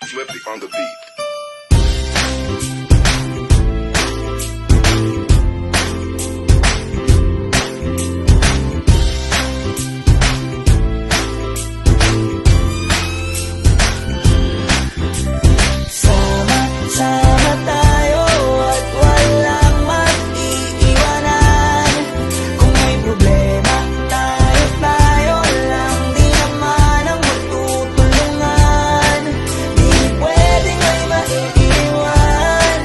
Flippy on the beat. Sama tayo at walang mag-iiwanan. Kung may problema, tayo lang. Di naman ang magtutulungan. Di pwedeng may maiiwan.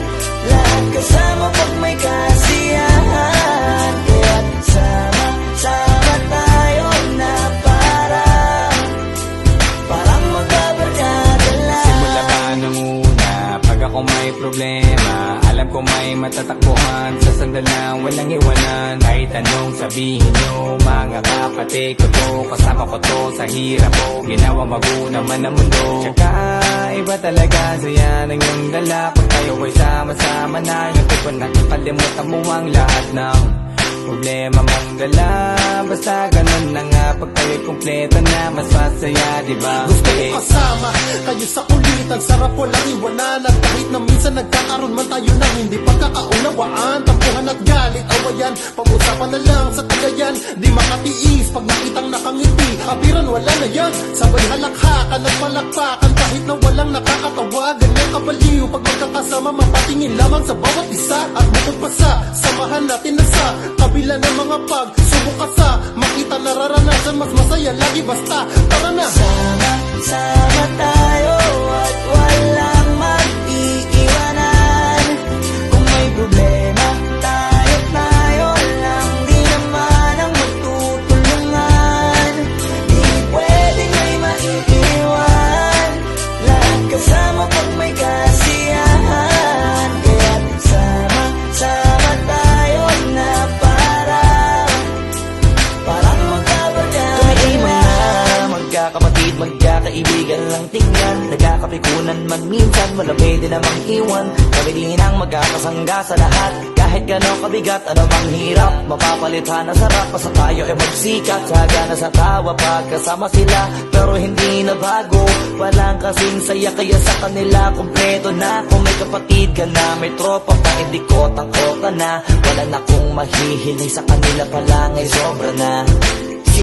Lahat kasama pag may kasiyahan. Kaya't sama tayo na parang magkabarkada lang. Simula pa nung una, pag ako may problema, alam ko may matatakbuhan. Sa sandal lang, walang iwanan. Kahit anong sabihin nyo, mga kapatid ko to, kasama ko to sa hirap ko, ginawa magunaman man ang mundo. Tsaka iba talaga saya ng iyong dala. Pag tayo ay sama-sama na, yung tipo nakakalimutan mo ang lahat ng problema mong dala. Basta ganun na nga, pag tayo'y kumpleto na, mas masaya, diba? Gusto ko kasama kayo sa kulitan, sarap walang iwanan. At kahit na minsan nagkakaroon man tayo ng hindi pagkakaunawaan, tampuhan at galit, awayan, pag-usapan na lang sa tagayan. Di makatiis pag nakitang nakangiti, abiran wala na yan. Sabay halakhakan at palakpakan kahit na walang nakakatawa. Ganyan kabaliw pag magkakasama, mapatingin lamang sa bawat isa. At bukod pa sa samahan natin na sa kabila ng mga pagsubok ka sa makita nararanasan, mas masaya lagi basta tara na. Sama tayo at walang mag-iiwanan. Kung may problema, tayo lang. Di naman ang magtutulungan. Di pwedeng may maiiwan. Lahat kasama pag may kasiyahan. Kaya't sama tayo na parang magkabarkada lang. Magkakapatid, magkakaibigan lang tingnan. Nagkakapikunan man minsan, wala pwede namang iwan. Kami din ang magkakasangga sa lahat. Kahit gano'ng kabigat, ano mang hirap, mapapalitan na sarap. Basta tayo ay magsikat, sagana sa tawa pagkasama sila. Pero hindi na bago, walang kasing saya. Kaya sa kanila, kompleto na. Kung may kapatid ka na, may tropa pa, hindi ko tangko ka na. Wala na kong mahihiling sa kanila pa lang ay sobra na.